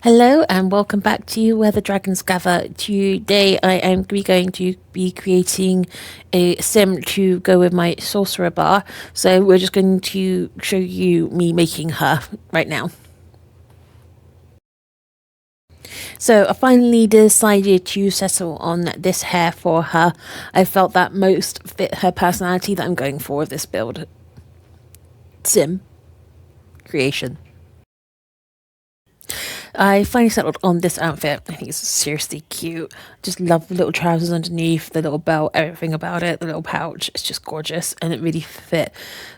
Hello and welcome back to Where the Dragons Gather. Today I am going to be creating a sim to go with my sorcerer bar. So we're just going to show you me making her right now. So I finally decided to settle on this hair for her. I felt that most fit her personality that I'm going for with this build. Sim creation. I finally settled on this outfit. I think it's seriously cute. Just love the little trousers underneath, the little belt, everything about it, the little pouch. It's just gorgeous and it really fit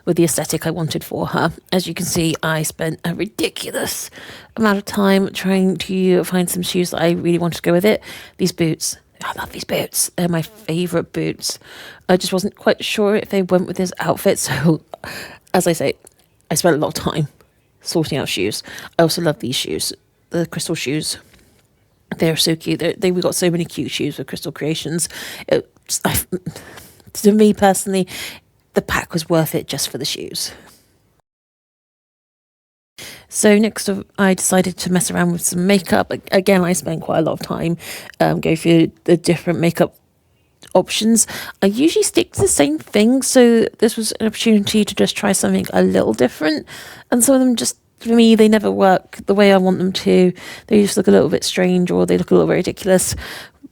with the aesthetic I wanted for her. As you can see, I spent a ridiculous amount of time trying to find some shoes that I really wanted to go with it. These boots. I love these boots. They're my favourite boots. I just wasn't quite sure if they went with this outfit. So, as I say, I spent a lot of time sorting out shoes. I also love these shoes, the crystal shoes. They're so cute. We got so many cute shoes with crystal creations. To me personally, the pack was worth it just for the shoes. So next I decided to mess around with some makeup. Again, I spent quite a lot of time going through the different makeup options. I usually stick to the same thing, so this was an opportunity to just try something a little different, and some of them just, for me, they never work the way I want them to. They just look a little bit strange or they look a little bit ridiculous.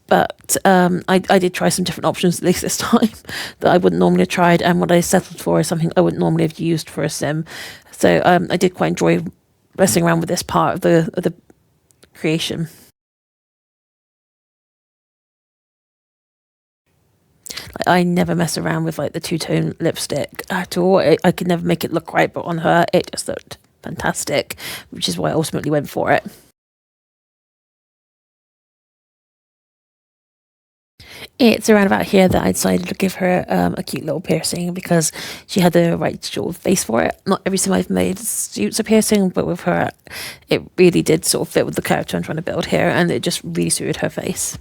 But I did try some different options, at least this time, that I wouldn't normally have tried, and what I settled for is something I wouldn't normally have used for a sim. So I did quite enjoy messing around with this part of the creation. I never mess around with like the two-tone lipstick at all. I could never make it look right, but on her it just looked fantastic, which is why I ultimately went for it. It's around about here that I decided to give her a cute little piercing because she had the right sort of face for it. Not every sim I've made suits a piercing, but with her it really did sort of fit with the character I'm trying to build here, and it just really suited her face.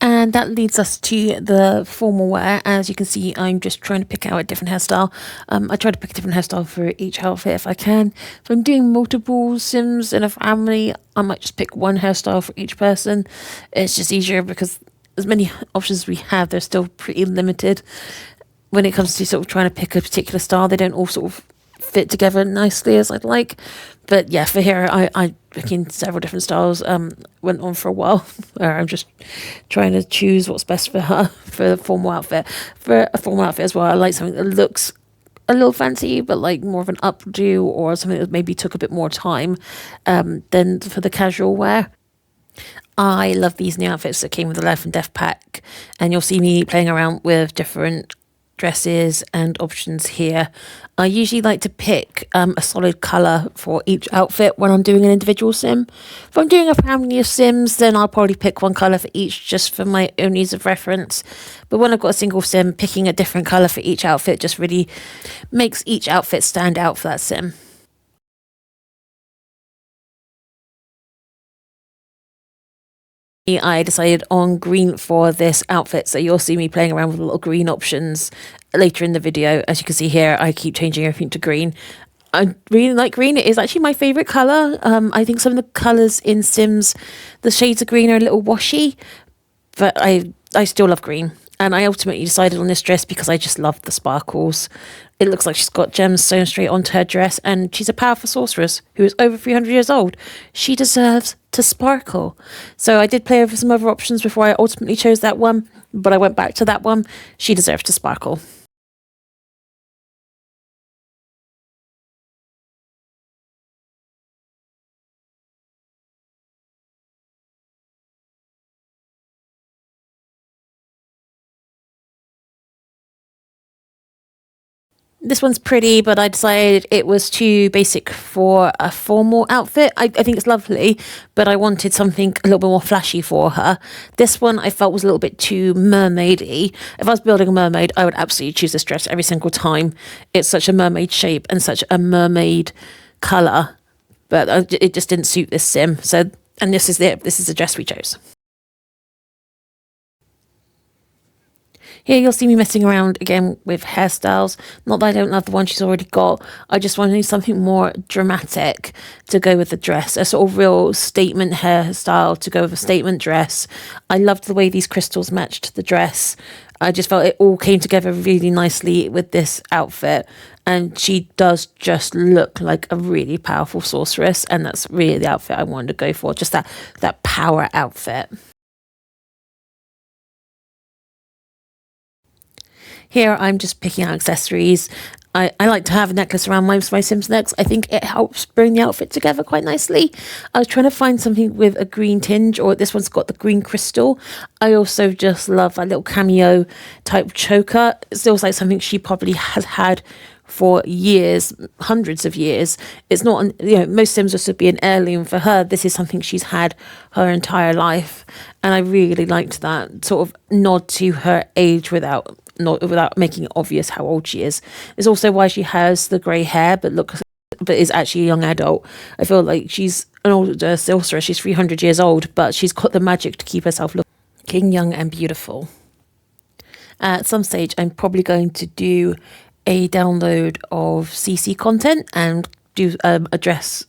And that leads us to the formal wear. As you can see, I'm just trying to pick out a different hairstyle. I try to pick a different hairstyle for each outfit if I can. If I'm doing multiple sims in a family, I might just pick one hairstyle for each person. It's just easier because as many options as we have, they're still pretty limited. When it comes to sort of trying to pick a particular style, they don't all sort of fit together nicely as I'd like. But yeah, for here, I look in several different styles. Went on for a while. Where I'm just trying to choose what's best for her for the formal outfit. For a formal outfit as well, I like something that looks a little fancy, but like more of an updo or something that maybe took a bit more time than for the casual wear. I love these new outfits that came with the Life and Death pack, and you'll see me playing around with different dresses and options here. I usually like to pick a solid colour for each outfit when I'm doing an individual sim. If I'm doing a family of sims, then I'll probably pick one colour for each just for my own ease of reference. But when I've got a single sim, picking a different colour for each outfit just really makes each outfit stand out for that sim. I decided on green for this outfit, so you'll see me playing around with little green options later in the video. As you can see here, I keep changing everything to green. I really like green. It is actually my favourite colour. I think some of the colours in Sims, the shades of green are a little washy, but I still love green. And I ultimately decided on this dress because I just love the sparkles. It looks like she's got gems sewn straight onto her dress, and she's a powerful sorceress who is over 300 years old. She deserves to sparkle. So I did play over some other options before I ultimately chose that one, but I went back to that one. She deserves to sparkle. This one's pretty, but I decided it was too basic for a formal outfit. I think it's lovely, but I wanted something a little bit more flashy for her. This one I felt was a little bit too mermaid-y. If I was building a mermaid, I would absolutely choose this dress every single time. It's such a mermaid shape and such a mermaid colour, but it just didn't suit this sim. So, and this is it. This is the dress we chose. Here you'll see me messing around again with hairstyles. Not that I don't love the one she's already got. I just wanted something more dramatic to go with the dress. A sort of real statement hairstyle to go with a statement dress. I loved the way these crystals matched the dress. I just felt it all came together really nicely with this outfit. And she does just look like a really powerful sorceress. And that's really the outfit I wanted to go for. Just that power outfit. Here I'm just picking out accessories. I like to have a necklace around my Sims necks. I think it helps bring the outfit together quite nicely. I was trying to find something with a green tinge, or this one's got the green crystal. I also just love a little cameo type choker. It feels like something she probably has had for years, hundreds of years. It's not, most Sims would be an heirloom. For her, this is something she's had her entire life. And I really liked that sort of nod to her age without making it obvious how old she is. It's also why she has the grey hair but is actually a young adult. I feel like she's an older sorceress. She's 300 years old, but she's got the magic to keep herself looking young and beautiful. At some stage, I'm probably going to do a download of CC content and do a dress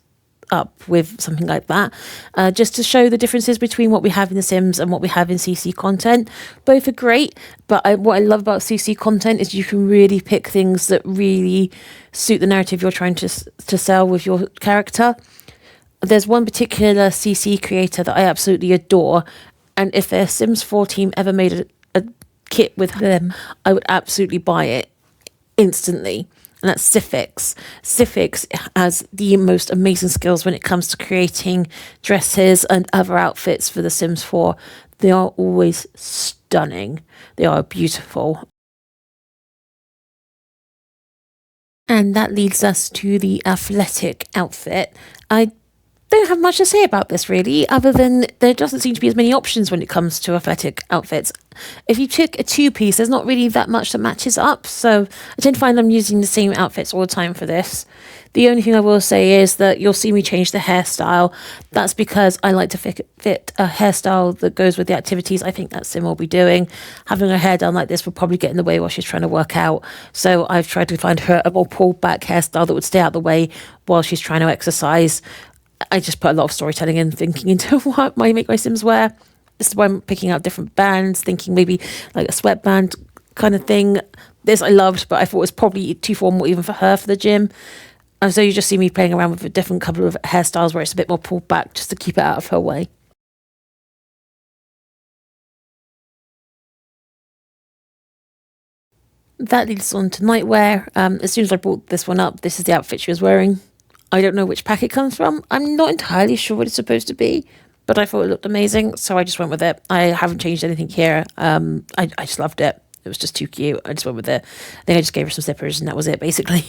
up with something like that, just to show the differences between what we have in The Sims and what we have in CC content. Both are great, but what I love about CC content is you can really pick things that really suit the narrative you're trying to sell with your character. There's one particular CC creator that I absolutely adore, and if their Sims 4 team ever made a kit with them, I would absolutely buy it instantly. And that's Sifix. Sifix has the most amazing skills when it comes to creating dresses and other outfits for The Sims 4. They are always stunning. They are beautiful. And that leads us to the athletic outfit. I don't have much to say about this really, other than there doesn't seem to be as many options when it comes to athletic outfits. If you took a two-piece, there's not really that much that matches up, so I tend to find I'm using the same outfits all the time for this. The only thing I will say is that you'll see me change the hairstyle. That's because I like to fit a hairstyle that goes with the activities I think that Sim will be doing. Having her hair done like this will probably get in the way while she's trying to work out, so I've tried to find her a more pulled back hairstyle that would stay out the way while she's trying to exercise. I just put a lot of storytelling and thinking into what might make my Sims wear. This is why I'm picking out different bands, thinking maybe like a sweatband kind of thing. This I loved, but I thought it was probably too formal even for her for the gym. And so you just see me playing around with a different couple of hairstyles where it's a bit more pulled back just to keep it out of her way. That leads us on to nightwear. As soon as I brought this one up, this is the outfit she was wearing. I don't know which pack it comes from. I'm not entirely sure what it's supposed to be, but I thought it looked amazing, so I just went with it. I haven't changed anything here. I just loved it. It was just too cute. I just went with it. I think I just gave her some zippers and that was it, basically.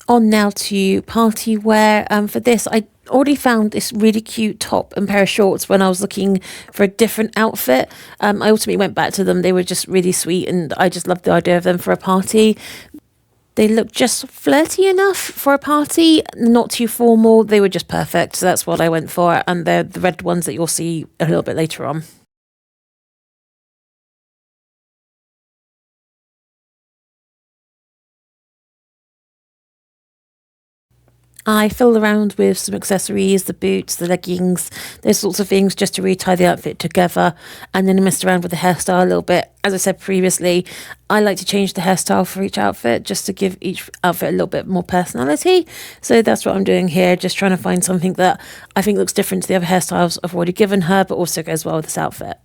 On now to party wear. For this, I already found this really cute top and pair of shorts when I was looking for a different outfit. I ultimately went back to them. They were just really sweet and I just loved the idea of them for a party. They look just flirty enough for a party, not too formal. They were just perfect, so that's what I went for. And they're the red ones that you'll see a little bit later on. I fiddled around with some accessories, the boots, the leggings, those sorts of things just to really tie the outfit together. And then I messed around with the hairstyle a little bit. As I said previously, I like to change the hairstyle for each outfit just to give each outfit a little bit more personality. So that's what I'm doing here, just trying to find something that I think looks different to the other hairstyles I've already given her, but also goes well with this outfit.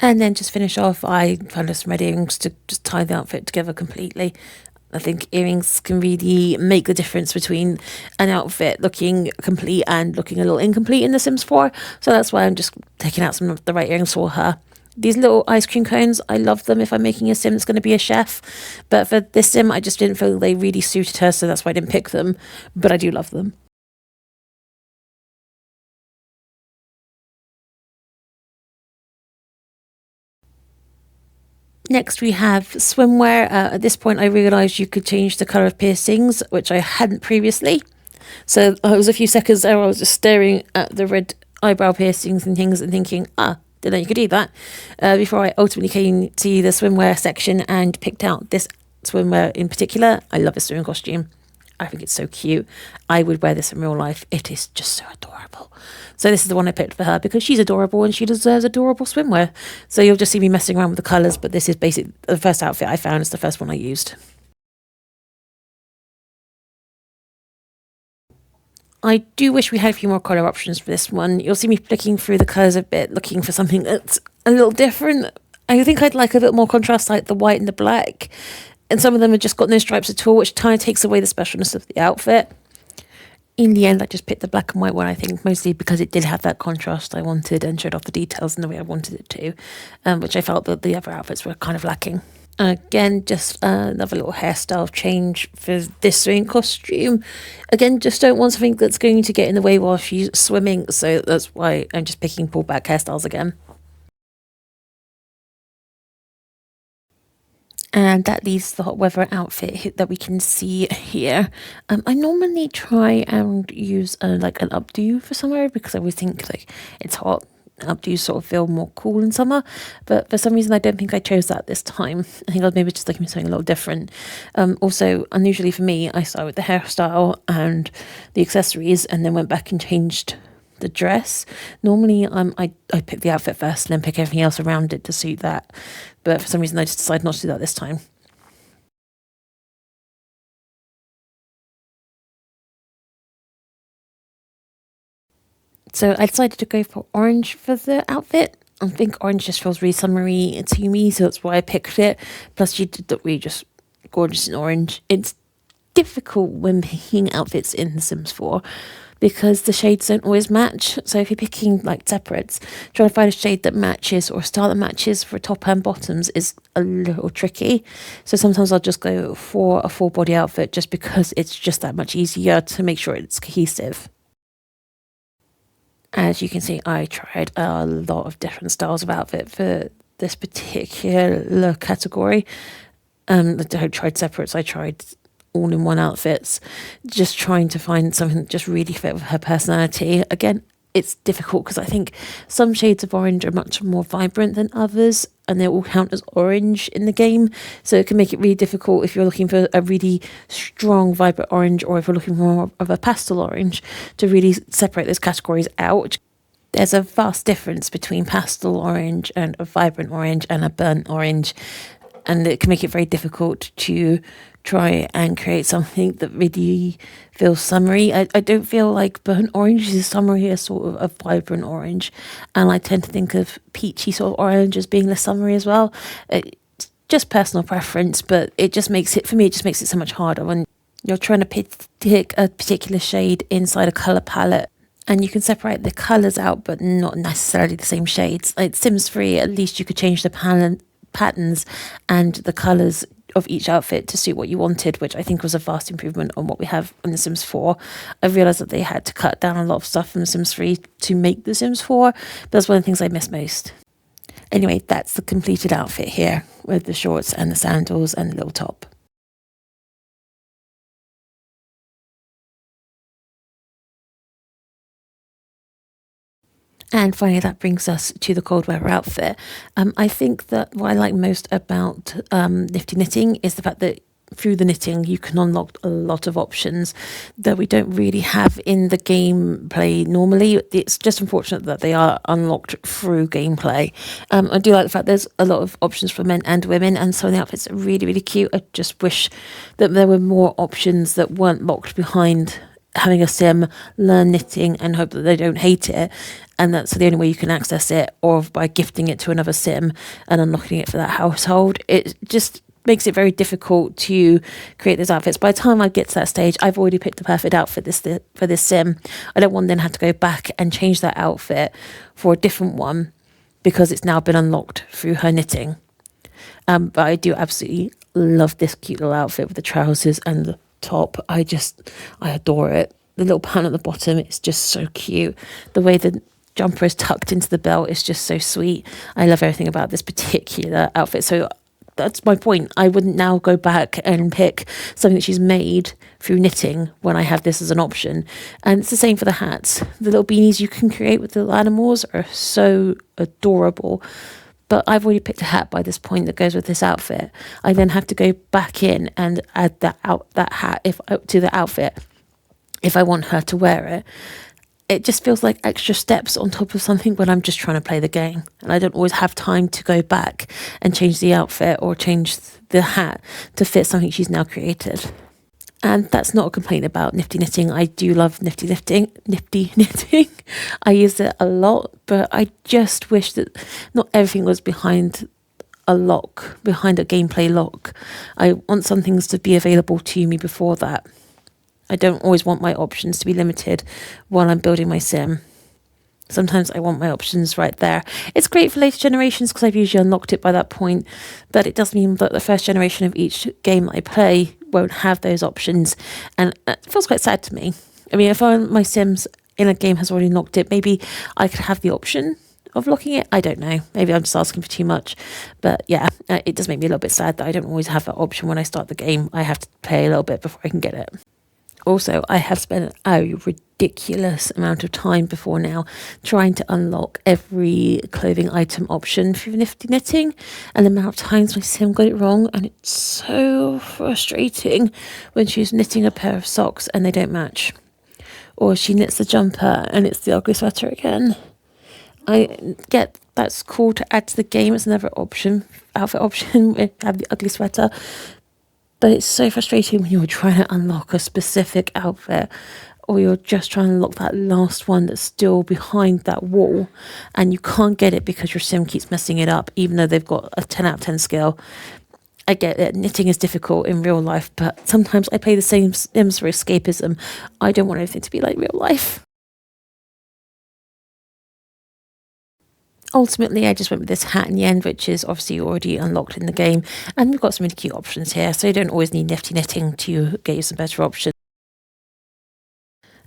And then just finish off, I found some red earrings to just tie the outfit together completely. I think earrings can really make the difference between an outfit looking complete and looking a little incomplete in The Sims 4. So that's why I'm just taking out some of the right earrings for her. These little ice cream cones, I love them if I'm making a sim that's going to be a chef. But for this sim, I just didn't feel they really suited her, so that's why I didn't pick them. But I do love them. Next, we have swimwear. At this point, I realised you could change the colour of piercings, which I hadn't previously. So there was a few seconds there I was just staring at the red eyebrow piercings and things and thinking, didn't know you could do that. Before I ultimately came to the swimwear section and picked out this swimwear in particular. I love this swimming costume. I think it's so cute. I would wear this in real life. It is just so adorable. So this is the one I picked for her because she's adorable and she deserves adorable swimwear. So you'll just see me messing around with the colours, but this is basically the first outfit I found. It's the first one I used. I do wish we had a few more colour options for this one. You'll see me flicking through the colours a bit, looking for something that's a little different. I think I'd like a bit more contrast, like the white and the black. And some of them have just got no stripes at all, which kind of takes away the specialness of the outfit. In the end, I just picked the black and white one, I think, mostly because it did have that contrast I wanted and showed off the details in the way I wanted it to, which I felt that the other outfits were kind of lacking. Again, just another little hairstyle change for this swimming costume. Again, just don't want something that's going to get in the way while she's swimming, so that's why I'm just picking pullback hairstyles again. And that leaves the hot weather outfit that we can see here. I normally try and use like an updo for summer because I always think like it's hot. Updos sort of feel more cool in summer, but for some reason I don't think I chose that this time. I think I was maybe just looking for something a little different. Also, unusually for me, I started with the hairstyle and the accessories and then went back and changed the dress. Normally I pick the outfit first and then pick everything else around it to suit that, but for some reason I just decided not to do that this time. So I decided to go for orange for the outfit. I think orange just feels really summery to me, so that's why I picked it. Plus she did look really just gorgeous in orange. It's difficult when picking outfits in The Sims 4 because the shades don't always match. So if you're picking like separates, trying to find a shade that matches or a style that matches for top and bottoms is a little tricky. So sometimes I'll just go for a full body outfit just because it's just that much easier to make sure it's cohesive. As you can see, I tried a lot of different styles of outfit for this particular category. I tried separates, I tried all-in-one outfits, just trying to find something that just really fit with her personality. Again, it's difficult because I think some shades of orange are much more vibrant than others and they all count as orange in the game, so it can make it really difficult if you're looking for a really strong vibrant orange or if you're looking for more of a pastel orange to really separate those categories out. There's a vast difference between pastel orange and a vibrant orange and a burnt orange, and it can make it very difficult to try and create something that really feels summery. I don't feel like burnt orange is summery as sort of a vibrant orange, and I tend to think of peachy sort of orange as being less summery as well. It's just personal preference, but it just makes it, for me, it just makes it so much harder when you're trying to pick a particular shade inside a colour palette. And you can separate the colours out, but not necessarily the same shades. Like Sims 3, at least you could change the patterns and the colours of each outfit to suit what you wanted, which I think was a vast improvement on what we have on The Sims 4. I realised that they had to cut down a lot of stuff from The Sims 3 to make The Sims 4, but that's one of the things I miss most. Anyway, that's the completed outfit here with the shorts and the sandals and the little top. And finally, that brings us to the cold weather outfit. I think that what I like most about Nifty Knitting is the fact that through the knitting you can unlock a lot of options that we don't really have in the gameplay normally. It's just unfortunate that they are unlocked through gameplay. I do like the fact there's a lot of options for men and women, and some of the outfits are really, really cute. I just wish that there were more options that weren't locked behind having a sim, learn knitting and hope that they don't hate it, and that's the only way you can access it, or by gifting it to another sim and unlocking it for that household. It just makes it very difficult to create those outfits. By the time I get to that stage, I've already picked the perfect outfit for this sim. I don't want to then have to go back and change that outfit for a different one because it's now been unlocked through her knitting. But I do absolutely love this cute little outfit with the trousers and the top. I adore it. The little pattern at the bottom, it's just so cute. The way the jumper is tucked into the belt is just so sweet. I love everything about this particular outfit. So that's my point. I wouldn't now go back and pick something that she's made through knitting when I have this as an option. And it's the same for the hats. The little beanies you can create with the little animals are so adorable. But I've already picked a hat by this point that goes with this outfit. I then have to go back in and add that hat to the outfit if I want her to wear it. It just feels like extra steps on top of something when I'm just trying to play the game. And I don't always have time to go back and change the outfit or change the hat to fit something she's now created. And that's not a complaint about nifty knitting. I do love nifty knitting. I use it a lot, but I just wish that not everything was behind a gameplay lock. I want some things to be available to me before that. I don't always want my options to be limited while I'm building my sim. Sometimes I want my options right there. It's great for later generations because I've usually unlocked it by that point, but it does mean that the first generation of each game that I play won't have those options, and it feels quite sad to me. I mean, if my sims in a game has already unlocked it, maybe I could have the option of locking it. I don't know. Maybe I'm just asking for too much, but yeah, it does make me a little bit sad that I don't always have that option when I start the game. I have to play a little bit before I can get it. Also, I have spent a ridiculous amount of time before now trying to unlock every clothing item option through nifty knitting, and the amount of times my sim got it wrong, and it's so frustrating when she's knitting a pair of socks and they don't match, or she knits the jumper and it's the ugly sweater again. I get that's cool to add to the game as another outfit option, have the ugly sweater. But it's so frustrating when you're trying to unlock a specific outfit, or you're just trying to unlock that last one that's still behind that wall and you can't get it because your sim keeps messing it up, even though they've got a 10 out of 10 skill. I get it, knitting is difficult in real life, but sometimes I play the same sims for escapism. I don't want everything to be like real life. Ultimately, I just went with this hat in the end, which is obviously already unlocked in the game. And we've got some really cute options here, so you don't always need nifty knitting to get you some better options.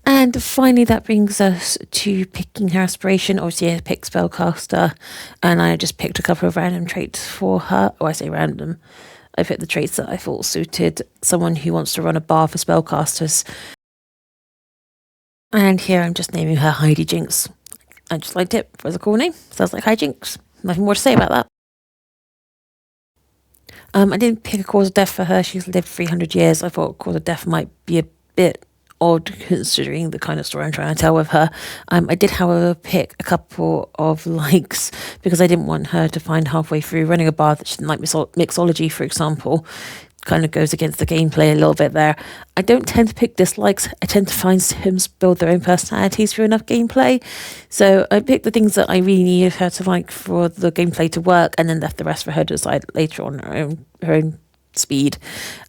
And finally, that brings us to picking her aspiration. Obviously, I picked Spellcaster, and I just picked a couple of random traits for her. Oh, I say random. I picked the traits that I thought suited someone who wants to run a bar for spellcasters. And here I'm just naming her Heidi Jinx. I just liked it. It was a cool name. Sounds like Hi Jinx. Nothing more to say about that. I didn't pick a cause of death for her. She's lived 300 years. I thought cause of death might be a bit odd considering the kind of story I'm trying to tell with her. I did, however, pick a couple of likes because I didn't want her to find halfway through running a bar that she didn't like mixology, for example. Kind of goes against the gameplay a little bit there. I don't tend to pick dislikes. I tend to find sims build their own personalities through enough gameplay. So I picked the things that I really needed her to like for the gameplay to work, and then left the rest for her to decide later on her own speed.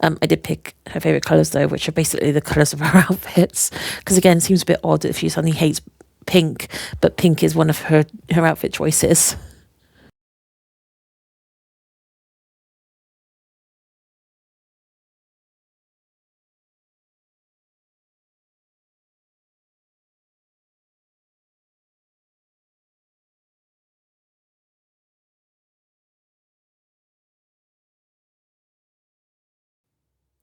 I did pick her favourite colours though, which are basically the colours of her outfits. Because again, it seems a bit odd if she suddenly hates pink, but pink is one of her outfit choices.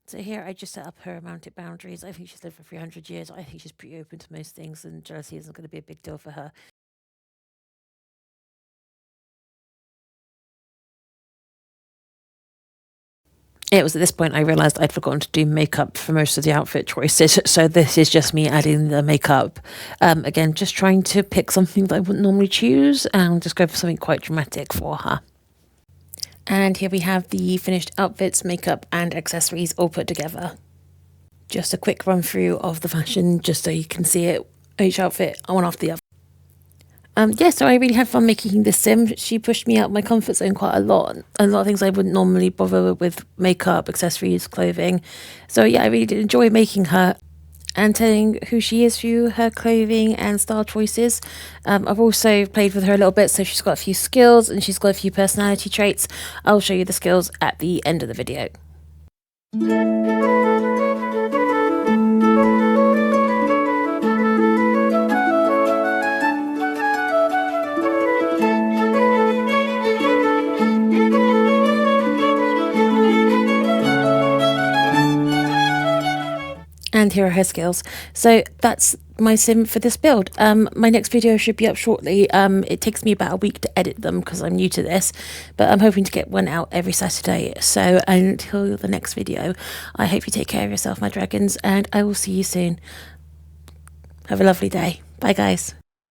So here I just set up her romantic boundaries. I think she's lived for 300 years. I think she's pretty open to most things, and jealousy isn't going to be a big deal for her. It was at this point I realised I'd forgotten to do makeup for most of the outfit choices, so this is just me adding the makeup. Again, just trying to pick something that I wouldn't normally choose and just go for something quite dramatic for her. And here we have the finished outfits, makeup and accessories all put together. Just a quick run through of the fashion just so you can see it, each outfit one after the other. So I really had fun making this sim. She pushed me out of my comfort zone quite a lot. A lot of things I wouldn't normally bother with makeup, accessories, clothing. So yeah, I really did enjoy making her. and telling who she is through her clothing and style choices. I've also played with her a little bit, so she's got a few skills and she's got a few personality traits. I'll show you the skills at the end of the video. And here are her skills. So that's my sim for this build. My next video should be up shortly. It takes me about a week to edit them because I'm new to this, but I'm hoping to get one out every Saturday. So until the next video, I hope you take care of yourself, my dragons, and I will see you soon. Have a lovely day. Bye, guys.